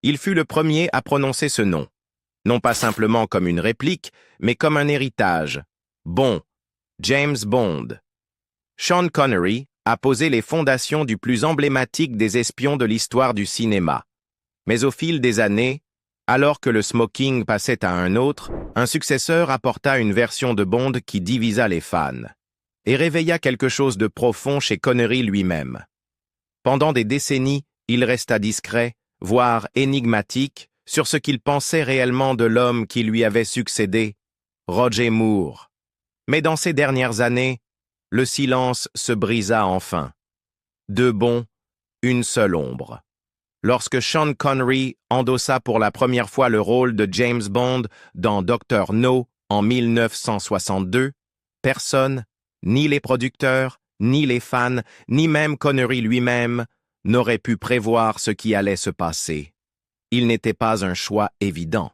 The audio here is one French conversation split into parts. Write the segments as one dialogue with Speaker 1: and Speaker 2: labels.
Speaker 1: Il fut le premier à prononcer ce nom, non pas simplement comme une réplique, mais comme un héritage. Bon, James Bond. Sean Connery a posé les fondations du plus emblématique des espions de l'histoire du cinéma. Mais au fil des années, alors que le smoking passait à un autre, un successeur apporta une version de Bond qui divisa les fans et réveilla quelque chose de profond chez Connery lui-même. Pendant des décennies, il resta discret, voire énigmatique, sur ce qu'il pensait réellement de l'homme qui lui avait succédé, Roger Moore. Mais dans ces dernières années, le silence se brisa enfin. Deux bons, une seule ombre. Lorsque Sean Connery endossa pour la première fois le rôle de James Bond dans Dr. No en 1962, personne, ni les producteurs, ni les fans, ni même Connery lui-même, n'aurait pu prévoir ce qui allait se passer. Il n'était pas un choix évident.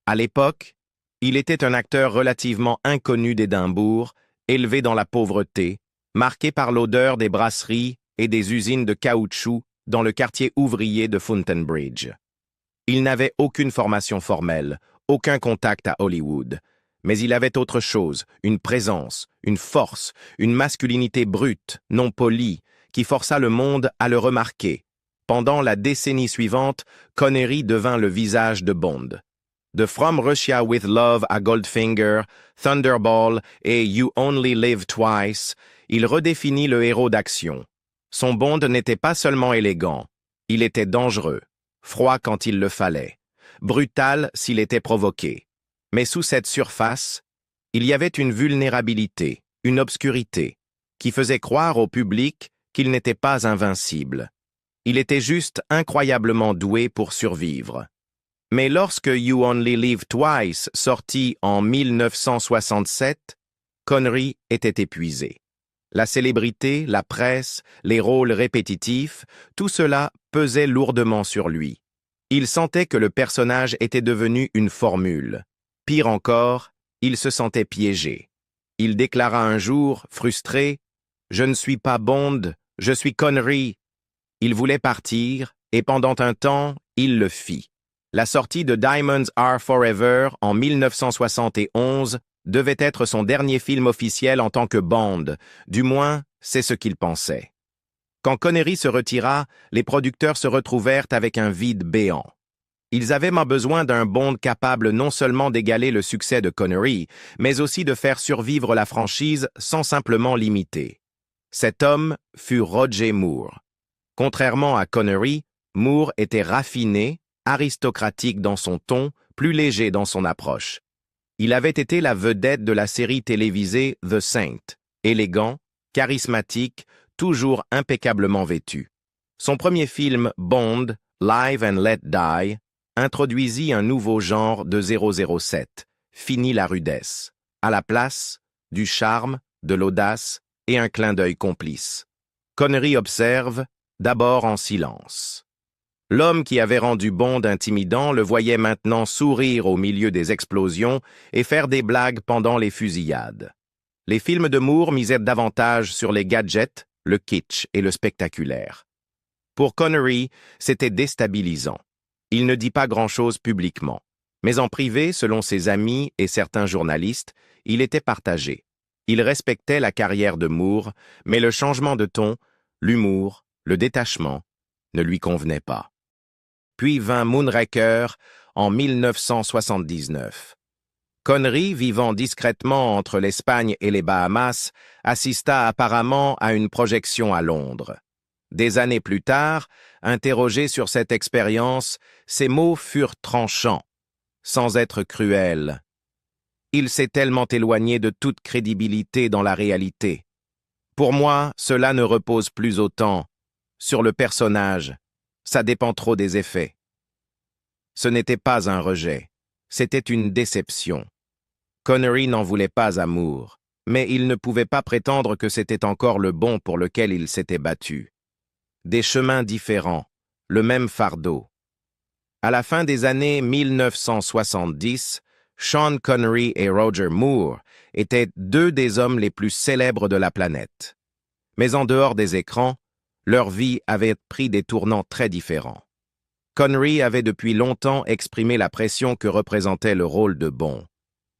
Speaker 1: À l'époque, il était un acteur relativement inconnu d'Édimbourg, élevé dans la pauvreté, marqué par l'odeur des brasseries et des usines de caoutchouc dans le quartier ouvrier de Fountainbridge. Il n'avait aucune formation formelle, aucun contact à Hollywood, mais il avait autre chose, une présence, une force, une masculinité brute, non polie, qui força le monde à le remarquer. Pendant la décennie suivante, Connery devint le visage de Bond. De From Russia with Love à Goldfinger, Thunderball et You Only Live Twice, il redéfinit le héros d'action. Son Bond n'était pas seulement élégant, il était dangereux, froid quand il le fallait, brutal s'il était provoqué. Mais sous cette surface, il y avait une vulnérabilité, une obscurité, qui faisait croire au public qu'il n'était pas invincible. Il était juste incroyablement doué pour survivre. Mais lorsque You Only Live Twice sortit en 1967, Connery était épuisé. La célébrité, la presse, les rôles répétitifs, tout cela pesait lourdement sur lui. Il sentait que le personnage était devenu une formule. Pire encore, il se sentait piégé. Il déclara un jour, frustré, « Je ne suis pas Bond, je suis Connery ». Il voulait partir, et pendant un temps, il le fit. La sortie de Diamonds Are Forever en 1971 devait être son dernier film officiel en tant que Bond, du moins, c'est ce qu'il pensait. Quand Connery se retira, les producteurs se retrouvèrent avec un vide béant. Ils avaient besoin d'un Bond capable non seulement d'égaler le succès de Connery, mais aussi de faire survivre la franchise sans simplement l'imiter. Cet homme fut Roger Moore. Contrairement à Connery, Moore était raffiné, aristocratique dans son ton, plus léger dans son approche. Il avait été la vedette de la série télévisée The Saint, élégant, charismatique, toujours impeccablement vêtu. Son premier film, Bond, Live and Let Die, introduisit un nouveau genre de 007, fini la rudesse. À la place, du charme, de l'audace et un clin d'œil complice. Connery observe, d'abord en silence. L'homme qui avait rendu Bond intimidant le voyait maintenant sourire au milieu des explosions et faire des blagues pendant les fusillades. Les films de Moore misaient davantage sur les gadgets, le kitsch et le spectaculaire. Pour Connery, c'était déstabilisant. Il ne dit pas grand-chose publiquement, mais en privé, selon ses amis et certains journalistes, il était partagé. Il respectait la carrière de Moore, mais le changement de ton, l'humour, le détachement, ne lui convenait pas. Puis vint Moonraker en 1979. Connery, vivant discrètement entre l'Espagne et les Bahamas, assista apparemment à une projection à Londres. Des années plus tard, interrogé sur cette expérience, ses mots furent tranchants, sans être cruels. Il s'est tellement éloigné de toute crédibilité dans la réalité. Pour moi, cela ne repose plus autant sur le personnage. Ça dépend trop des effets. Ce n'était pas un rejet, c'était une déception. Connery n'en voulait pas à Moore, mais il ne pouvait pas prétendre que c'était encore le bon pour lequel il s'était battu. Des chemins différents, le même fardeau. À la fin des années 1970, Sean Connery et Roger Moore étaient deux des hommes les plus célèbres de la planète. Mais en dehors des écrans, leur vie avait pris des tournants très différents. Connery avait depuis longtemps exprimé la pression que représentait le rôle de Bond.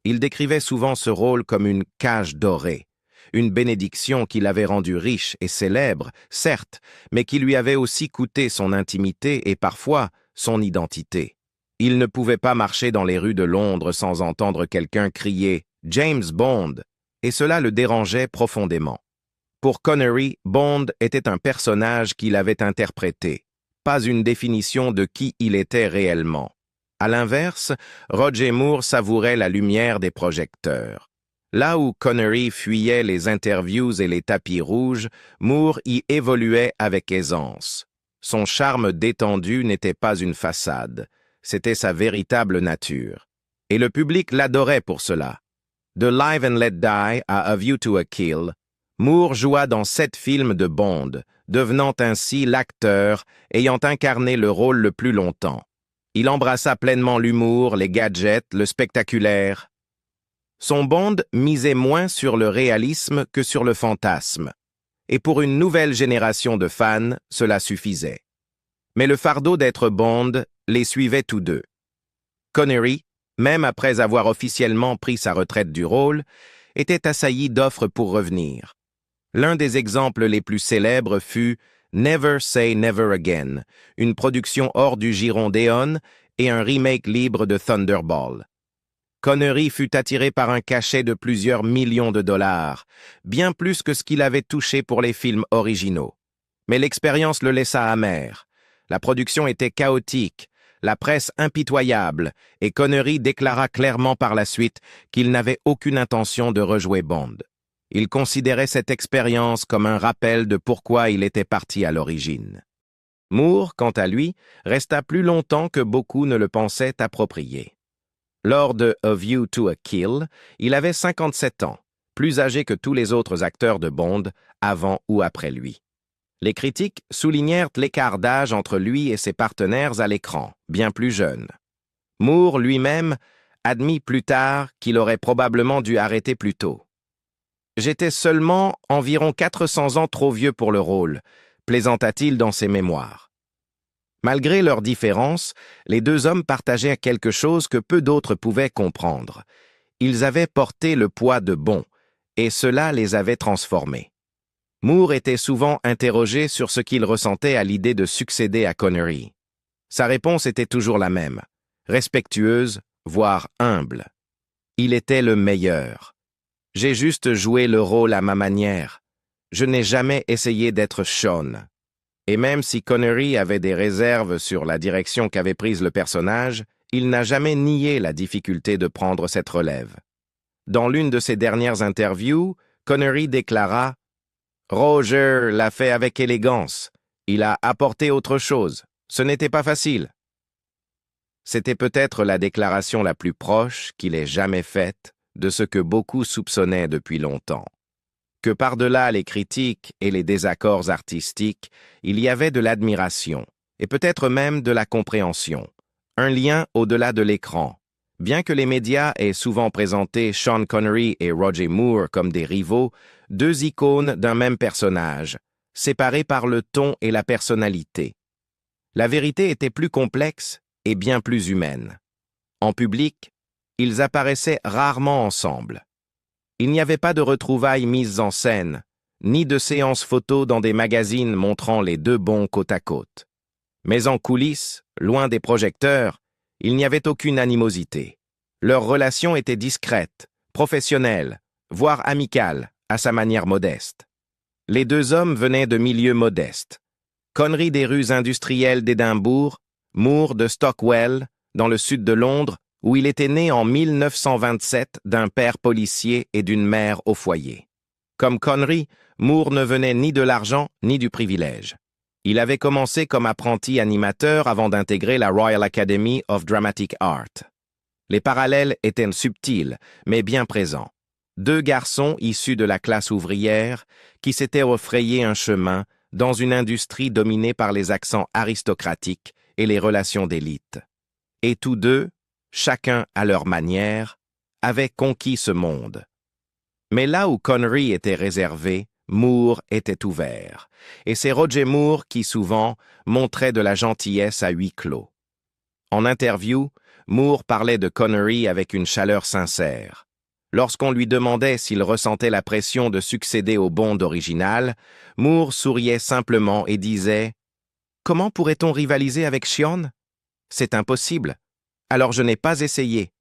Speaker 1: Il décrivait souvent ce rôle comme une cage dorée, une bénédiction qui l'avait rendu riche et célèbre, certes, mais qui lui avait aussi coûté son intimité et parfois son identité. Il ne pouvait pas marcher dans les rues de Londres sans entendre quelqu'un crier « James Bond !» et cela le dérangeait profondément. Pour Connery, Bond était un personnage qu'il avait interprété, pas une définition de qui il était réellement. À l'inverse, Roger Moore savourait la lumière des projecteurs. Là où Connery fuyait les interviews et les tapis rouges, Moore y évoluait avec aisance. Son charme détendu n'était pas une façade, c'était sa véritable nature. Et le public l'adorait pour cela. De Live and Let Die à A View to a Kill, Moore joua dans 7 films de Bond, devenant ainsi l'acteur ayant incarné le rôle le plus longtemps. Il embrassa pleinement l'humour, les gadgets, le spectaculaire. Son Bond misait moins sur le réalisme que sur le fantasme. Et pour une nouvelle génération de fans, cela suffisait. Mais le fardeau d'être Bond les suivait tous deux. Connery, même après avoir officiellement pris sa retraite du rôle, était assailli d'offres pour revenir. L'un des exemples les plus célèbres fut Never Say Never Again, une production hors du giron d'Eon et un remake libre de Thunderball. Connery fut attiré par un cachet de plusieurs millions de dollars, bien plus que ce qu'il avait touché pour les films originaux. Mais l'expérience le laissa amer. La production était chaotique, la presse impitoyable, et Connery déclara clairement par la suite qu'il n'avait aucune intention de rejouer Bond. Il considérait cette expérience comme un rappel de pourquoi il était parti à l'origine. Moore, quant à lui, resta plus longtemps que beaucoup ne le pensaient approprié. Lors de A View to a Kill, il avait 57 ans, plus âgé que tous les autres acteurs de Bond, avant ou après lui. Les critiques soulignèrent l'écart d'âge entre lui et ses partenaires à l'écran, bien plus jeunes. Moore lui-même admit plus tard qu'il aurait probablement dû arrêter plus tôt. « J'étais seulement environ 400 ans trop vieux pour le rôle », plaisanta-t-il dans ses mémoires. Malgré leurs différences, les deux hommes partageaient quelque chose que peu d'autres pouvaient comprendre. Ils avaient porté le poids de Bond, et cela les avait transformés. Moore était souvent interrogé sur ce qu'il ressentait à l'idée de succéder à Connery. Sa réponse était toujours la même, respectueuse, voire humble. Il était le meilleur. J'ai juste joué le rôle à ma manière. Je n'ai jamais essayé d'être Sean. Et même si Connery avait des réserves sur la direction qu'avait prise le personnage, il n'a jamais nié la difficulté de prendre cette relève. Dans l'une de ses dernières interviews, Connery déclara « Roger l'a fait avec élégance. Il a apporté autre chose. Ce n'était pas facile. » C'était peut-être la déclaration la plus proche qu'il ait jamais faite de ce que beaucoup soupçonnaient depuis longtemps. Que par-delà les critiques et les désaccords artistiques, il y avait de l'admiration, et peut-être même de la compréhension, un lien au-delà de l'écran. Bien que les médias aient souvent présenté Sean Connery et Roger Moore comme des rivaux, deux icônes d'un même personnage, séparés par le ton et la personnalité. La vérité était plus complexe et bien plus humaine. En public, ils apparaissaient rarement ensemble. Il n'y avait pas de retrouvailles mises en scène, ni de séances photos dans des magazines montrant les deux Bonds côte à côte. Mais en coulisses, loin des projecteurs, il n'y avait aucune animosité. Leur relation était discrète, professionnelle, voire amicale, à sa manière modeste. Les deux hommes venaient de milieux modestes. Connery des rues industrielles d'Édimbourg, Moore de Stockwell, dans le sud de Londres, où il était né en 1927 d'un père policier et d'une mère au foyer. Comme Connery, Moore ne venait ni de l'argent ni du privilège. Il avait commencé comme apprenti animateur avant d'intégrer la Royal Academy of Dramatic Art. Les parallèles étaient subtils, mais bien présents. Deux garçons issus de la classe ouvrière qui s'étaient refrayé un chemin dans une industrie dominée par les accents aristocratiques et les relations d'élite. Et tous deux, chacun à leur manière, avaient conquis ce monde. Mais là où Connery était réservé, Moore était ouvert, et c'est Roger Moore qui, souvent, montrait de la gentillesse à huis clos. En interview, Moore parlait de Connery avec une chaleur sincère. Lorsqu'on lui demandait s'il ressentait la pression de succéder au Bond original, Moore souriait simplement et disait « Comment pourrait-on rivaliser avec Sean? C'est impossible. Alors je n'ai pas essayé. »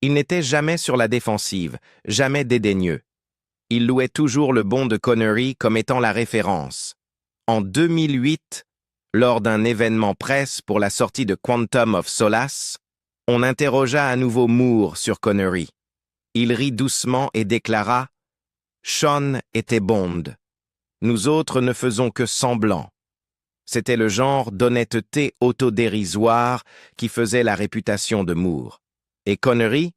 Speaker 1: Il n'était jamais sur la défensive, jamais dédaigneux. Il louait toujours le Bond de Connery comme étant la référence. En 2008, lors d'un événement presse pour la sortie de Quantum of Solace, on interrogea à nouveau Moore sur Connery. Il rit doucement et déclara « Sean était Bond. Nous autres ne faisons que semblant. » C'était le genre d'honnêteté autodérisoire qui faisait la réputation de Moore. Et Connery,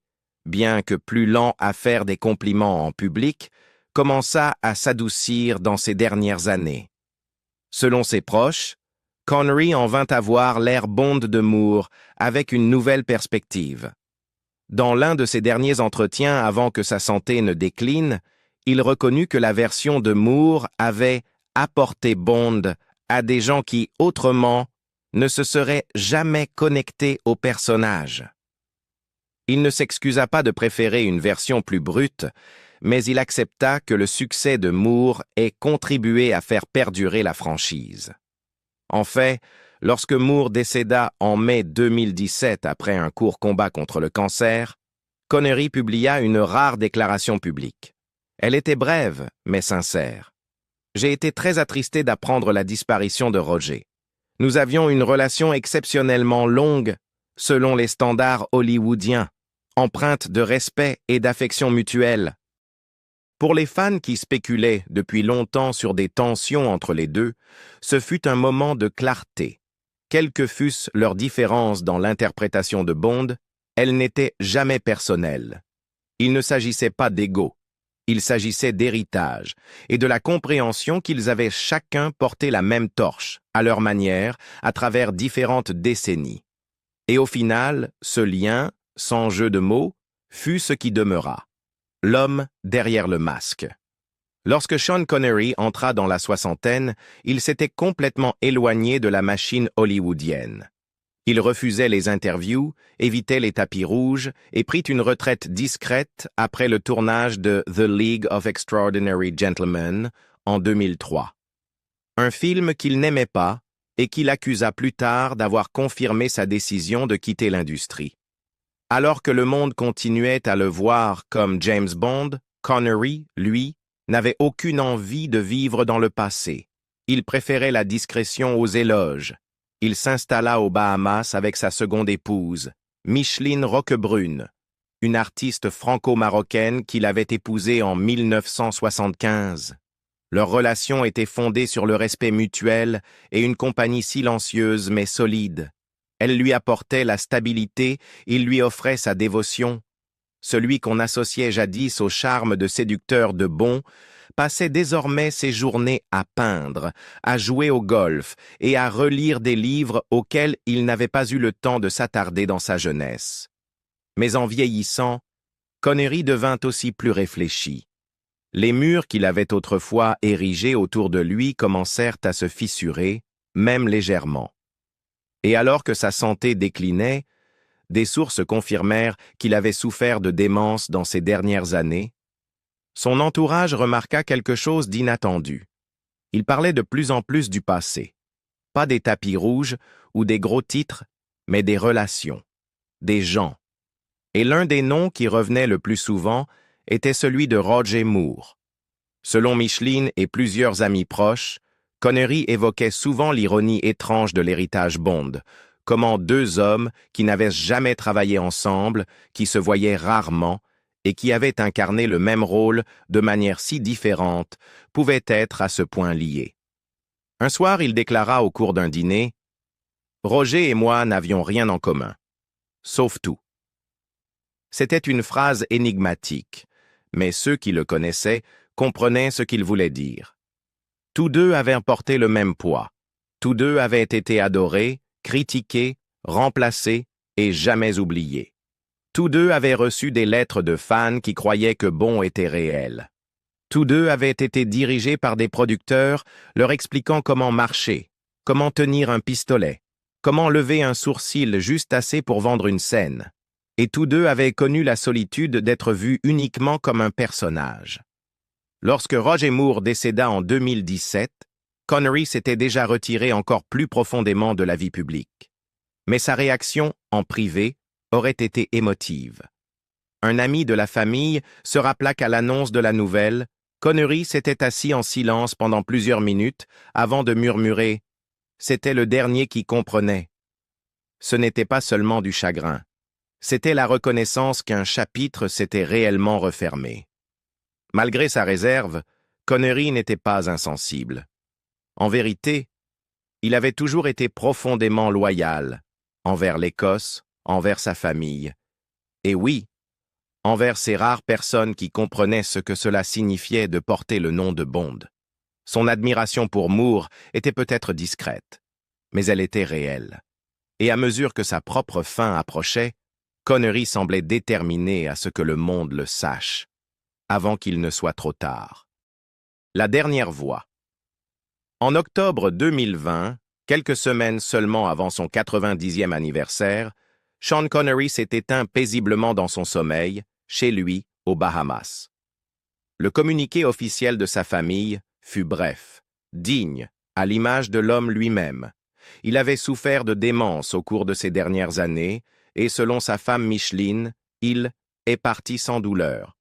Speaker 1: bien que plus lent à faire des compliments en public, commença à s'adoucir dans ces dernières années. Selon ses proches, Connery en vint à voir l'air Bond de Moore avec une nouvelle perspective. Dans l'un de ses derniers entretiens avant que sa santé ne décline, il reconnut que la version de Moore avait apporté Bond à des gens qui, autrement, ne se seraient jamais connectés au personnage. Il ne s'excusa pas de préférer une version plus brute, mais il accepta que le succès de Moore ait contribué à faire perdurer la franchise. En fait, lorsque Moore décéda en mai 2017 après un court combat contre le cancer, Connery publia une rare déclaration publique. Elle était brève, mais sincère. « J'ai été très attristé d'apprendre la disparition de Roger. Nous avions une relation exceptionnellement longue, selon les standards hollywoodiens, empreinte de respect et d'affection mutuelle. Pour les fans qui spéculaient depuis longtemps sur des tensions entre les deux, ce fut un moment de clarté. Quelles que fussent leurs différences dans l'interprétation de Bond, elles n'étaient jamais personnelles. Il ne s'agissait pas d'ego, il s'agissait d'héritage et de la compréhension qu'ils avaient chacun porté la même torche, à leur manière, à travers différentes décennies. Et au final, ce lien, sans jeu de mots, fut ce qui demeura. L'homme derrière le masque. Lorsque Sean Connery entra dans la soixantaine, il s'était complètement éloigné de la machine hollywoodienne. Il refusait les interviews, évitait les tapis rouges et prit une retraite discrète après le tournage de The League of Extraordinary Gentlemen en 2003. Un film qu'il n'aimait pas et qu'il accusa plus tard d'avoir confirmé sa décision de quitter l'industrie. Alors que le monde continuait à le voir comme James Bond, Connery, lui, n'avait aucune envie de vivre dans le passé. Il préférait la discrétion aux éloges. Il s'installa aux Bahamas avec sa seconde épouse, Micheline Roquebrune, une artiste franco-marocaine qu'il avait épousée en 1975. Leur relation était fondée sur le respect mutuel et une compagnie silencieuse mais solide. Elle lui apportait la stabilité, il lui offrait sa dévotion. Celui qu'on associait jadis au charme de séducteur de Bond passait désormais ses journées à peindre, à jouer au golf et à relire des livres auxquels il n'avait pas eu le temps de s'attarder dans sa jeunesse. Mais en vieillissant, Connery devint aussi plus réfléchi. Les murs qu'il avait autrefois érigés autour de lui commencèrent à se fissurer, même légèrement. Et alors que sa santé déclinait, des sources confirmèrent qu'il avait souffert de démence dans ces dernières années. Son entourage remarqua quelque chose d'inattendu. Il parlait de plus en plus du passé. Pas des tapis rouges ou des gros titres, mais des relations, des gens. Et l'un des noms qui revenait le plus souvent était celui de Roger Moore. Selon Micheline et plusieurs amis proches, Connery évoquait souvent l'ironie étrange de l'héritage Bond, comment deux hommes qui n'avaient jamais travaillé ensemble, qui se voyaient rarement, et qui avaient incarné le même rôle de manière si différente, pouvaient être à ce point liés. Un soir, il déclara au cours d'un dîner « Roger et moi n'avions rien en commun, sauf tout. » C'était une phrase énigmatique, mais ceux qui le connaissaient comprenaient ce qu'il voulait dire. Tous deux avaient porté le même poids, tous deux avaient été adorés, critiqués, remplacés et jamais oubliés. Tous deux avaient reçu des lettres de fans qui croyaient que Bond était réel. Tous deux avaient été dirigés par des producteurs leur expliquant comment marcher, comment tenir un pistolet, comment lever un sourcil juste assez pour vendre une scène. Et tous deux avaient connu la solitude d'être vus uniquement comme un personnage. Lorsque Roger Moore décéda en 2017, Connery s'était déjà retiré encore plus profondément de la vie publique. Mais sa réaction, en privé, aurait été émotive. Un ami de la famille se rappela qu'à l'annonce de la nouvelle, Connery s'était assis en silence pendant plusieurs minutes avant de murmurer « C'était le dernier qui comprenait ». Ce n'était pas seulement du chagrin. C'était la reconnaissance qu'un chapitre s'était réellement refermé. Malgré sa réserve, Connery n'était pas insensible. En vérité, il avait toujours été profondément loyal envers l'Écosse, envers sa famille. Et oui, envers ces rares personnes qui comprenaient ce que cela signifiait de porter le nom de Bond. Son admiration pour Moore était peut-être discrète, mais elle était réelle. Et à mesure que sa propre fin approchait, Connery semblait déterminé à ce que le monde le sache, avant qu'il ne soit trop tard. La dernière voix. En octobre 2020, quelques semaines seulement avant son 90e anniversaire, Sean Connery s'est éteint paisiblement dans son sommeil, chez lui, aux Bahamas. Le communiqué officiel de sa famille fut bref, digne, à l'image de l'homme lui-même. Il avait souffert de démence au cours de ces dernières années, et selon sa femme Micheline, il est parti sans douleur.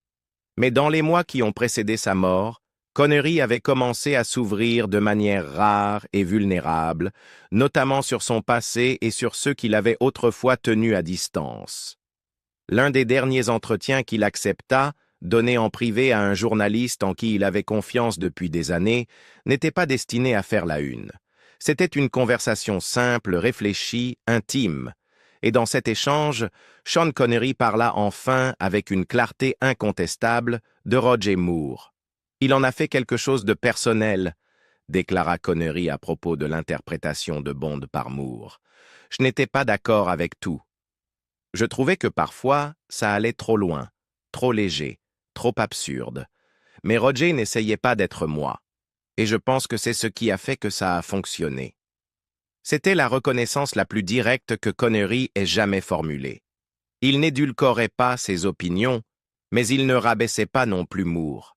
Speaker 1: Mais dans les mois qui ont précédé sa mort, Connery avait commencé à s'ouvrir de manière rare et vulnérable, notamment sur son passé et sur ceux qu'il avait autrefois tenus à distance. L'un des derniers entretiens qu'il accepta, donné en privé à un journaliste en qui il avait confiance depuis des années, n'était pas destiné à faire la une. C'était une conversation simple, réfléchie, intime. Et dans cet échange, Sean Connery parla enfin, avec une clarté incontestable, de Roger Moore. Il en a fait quelque chose de personnel, déclara Connery à propos de l'interprétation de Bond par Moore. Je n'étais pas d'accord avec tout. Je trouvais que parfois, ça allait trop loin, trop léger, trop absurde. Mais Roger n'essayait pas d'être moi. Et je pense que c'est ce qui a fait que ça a fonctionné. C'était la reconnaissance la plus directe que Connery ait jamais formulée. Il n'édulcorait pas ses opinions, mais il ne rabaissait pas non plus Moore.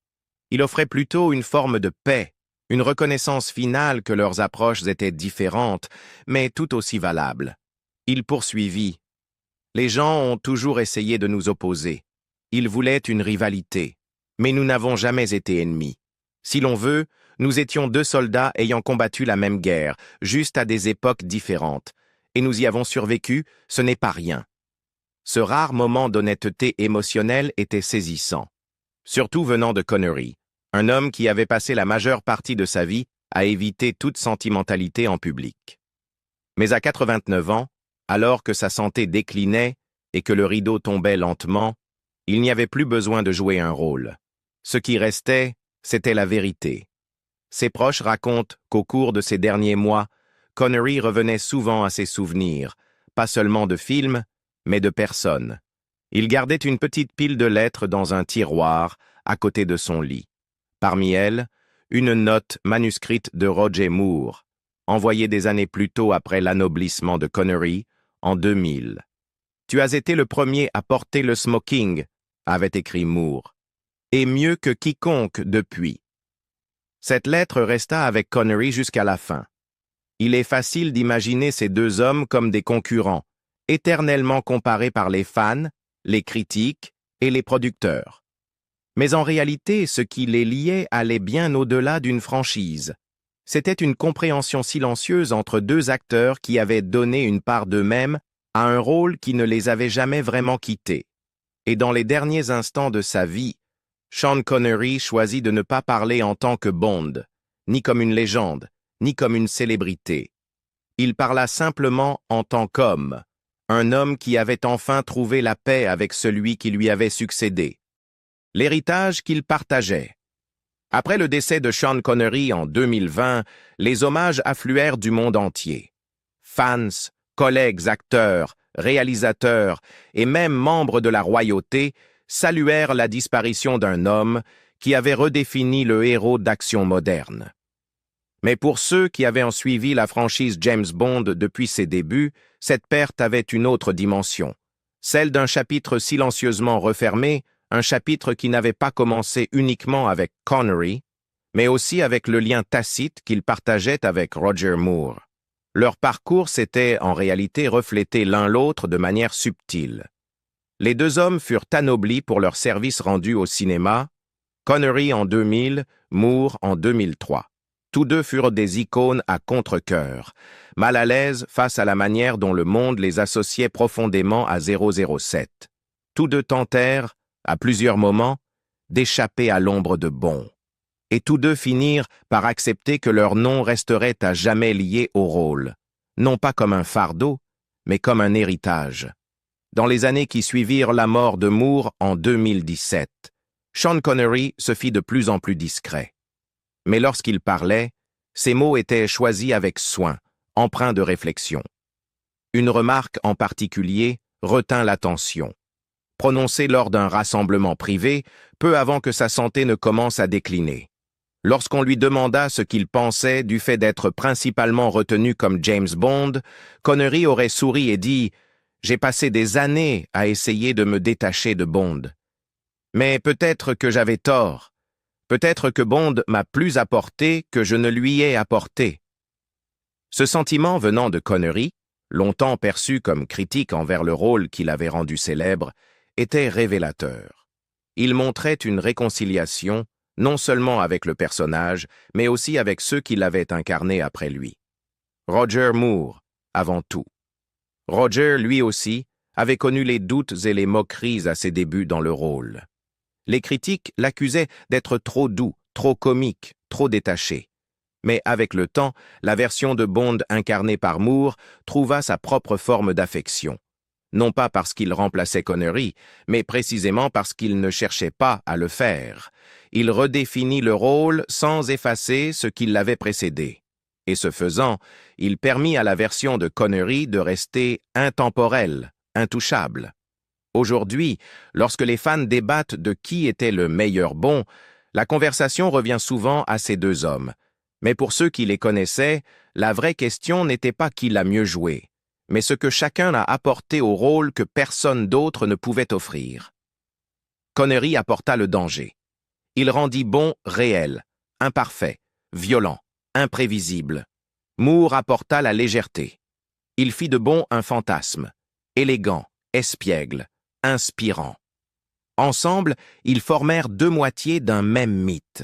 Speaker 1: Il offrait plutôt une forme de paix, une reconnaissance finale que leurs approches étaient différentes, mais tout aussi valables. Il poursuivit. Les gens ont toujours essayé de nous opposer. Ils voulaient une rivalité, mais nous n'avons jamais été ennemis. Si l'on veut, nous étions deux soldats ayant combattu la même guerre, juste à des époques différentes, et nous y avons survécu, ce n'est pas rien. Ce rare moment d'honnêteté émotionnelle était saisissant, surtout venant de Connery, un homme qui avait passé la majeure partie de sa vie à éviter toute sentimentalité en public. Mais à 89 ans, alors que sa santé déclinait et que le rideau tombait lentement, il n'y avait plus besoin de jouer un rôle. Ce qui restait, c'était la vérité. Ses proches racontent qu'au cours de ces derniers mois, Connery revenait souvent à ses souvenirs, pas seulement de films, mais de personnes. Il gardait une petite pile de lettres dans un tiroir à côté de son lit. Parmi elles, une note manuscrite de Roger Moore, envoyée des années plus tôt après l'anoblissement de Connery, en 2000. « Tu as été le premier à porter le smoking », avait écrit Moore, « et mieux que quiconque depuis. » Cette lettre resta avec Connery jusqu'à la fin. Il est facile d'imaginer ces deux hommes comme des concurrents, éternellement comparés par les fans, les critiques et les producteurs. Mais en réalité, ce qui les liait allait bien au-delà d'une franchise. C'était une compréhension silencieuse entre deux acteurs qui avaient donné une part d'eux-mêmes à un rôle qui ne les avait jamais vraiment quittés. Et dans les derniers instants de sa vie, Sean Connery choisit de ne pas parler en tant que Bond, ni comme une légende, ni comme une célébrité. Il parla simplement en tant qu'homme, un homme qui avait enfin trouvé la paix avec celui qui lui avait succédé. L'héritage qu'il partageait. Après le décès de Sean Connery en 2020, les hommages affluèrent du monde entier. Fans, collègues acteurs, réalisateurs et même membres de la royauté saluèrent la disparition d'un homme qui avait redéfini le héros d'action moderne. Mais pour ceux qui avaient suivi la franchise James Bond depuis ses débuts, cette perte avait une autre dimension, celle d'un chapitre silencieusement refermé, un chapitre qui n'avait pas commencé uniquement avec Connery, mais aussi avec le lien tacite qu'il partageait avec Roger Moore. Leur parcours s'était en réalité reflété l'un l'autre de manière subtile. Les deux hommes furent anoblis pour leurs services rendus au cinéma, Connery en 2000, Moore en 2003. Tous deux furent des icônes à contre-cœur, mal à l'aise face à la manière dont le monde les associait profondément à 007. Tous deux tentèrent, à plusieurs moments, d'échapper à l'ombre de Bond. Et tous deux finirent par accepter que leur nom resterait à jamais lié au rôle, non pas comme un fardeau, mais comme un héritage. Dans les années qui suivirent la mort de Moore en 2017, Sean Connery se fit de plus en plus discret. Mais lorsqu'il parlait, ses mots étaient choisis avec soin, empreints de réflexion. Une remarque en particulier retint l'attention. Prononcée lors d'un rassemblement privé, peu avant que sa santé ne commence à décliner. Lorsqu'on lui demanda ce qu'il pensait du fait d'être principalement retenu comme James Bond, Connery aurait souri et dit « J'ai passé des années à essayer de me détacher de Bond. Mais peut-être que j'avais tort. Peut-être que Bond m'a plus apporté que je ne lui ai apporté. » Ce sentiment venant de Connery, longtemps perçu comme critique envers le rôle qu'il avait rendu célèbre, était révélateur. Il montrait une réconciliation, non seulement avec le personnage, mais aussi avec ceux qui l'avaient incarné après lui. Roger Moore, avant tout. Roger, lui aussi, avait connu les doutes et les moqueries à ses débuts dans le rôle. Les critiques l'accusaient d'être trop doux, trop comique, trop détaché. Mais avec le temps, la version de Bond incarnée par Moore trouva sa propre forme d'affection. Non pas parce qu'il remplaçait Connery, mais précisément parce qu'il ne cherchait pas à le faire. Il redéfinit le rôle sans effacer ce qui l'avait précédé. Et ce faisant, il permit à la version de Connery de rester intemporelle, intouchable. Aujourd'hui, lorsque les fans débattent de qui était le meilleur Bond, la conversation revient souvent à ces deux hommes. Mais pour ceux qui les connaissaient, la vraie question n'était pas qui l'a mieux joué, mais ce que chacun a apporté au rôle que personne d'autre ne pouvait offrir. Connery apporta le danger. Il rendit Bond réel, imparfait, violent, imprévisible. Moore apporta la légèreté. Il fit de Bond un fantasme, élégant, espiègle, inspirant. Ensemble, ils formèrent deux moitiés d'un même mythe.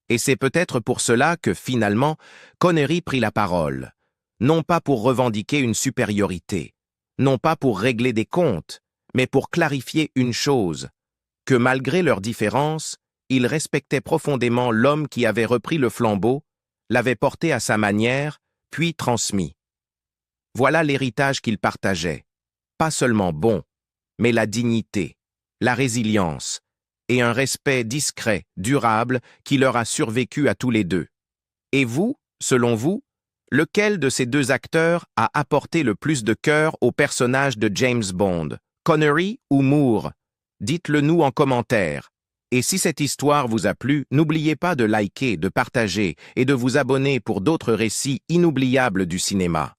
Speaker 1: Et c'est peut-être pour cela que, finalement, Connery prit la parole, non pas pour revendiquer une supériorité, non pas pour régler des comptes, mais pour clarifier une chose, que malgré leurs différences, il respectait profondément l'homme qui avait repris le flambeau, l'avait porté à sa manière, puis transmis. Voilà l'héritage qu'ils partageaient, pas seulement Bond, mais la dignité, la résilience, et un respect discret, durable, qui leur a survécu à tous les deux. Et vous, selon vous, lequel de ces deux acteurs a apporté le plus de cœur au personnage de James Bond, Connery ou Moore? Dites-le nous en commentaire. Et si cette histoire vous a plu, n'oubliez pas de liker, de partager et de vous abonner pour d'autres récits inoubliables du cinéma.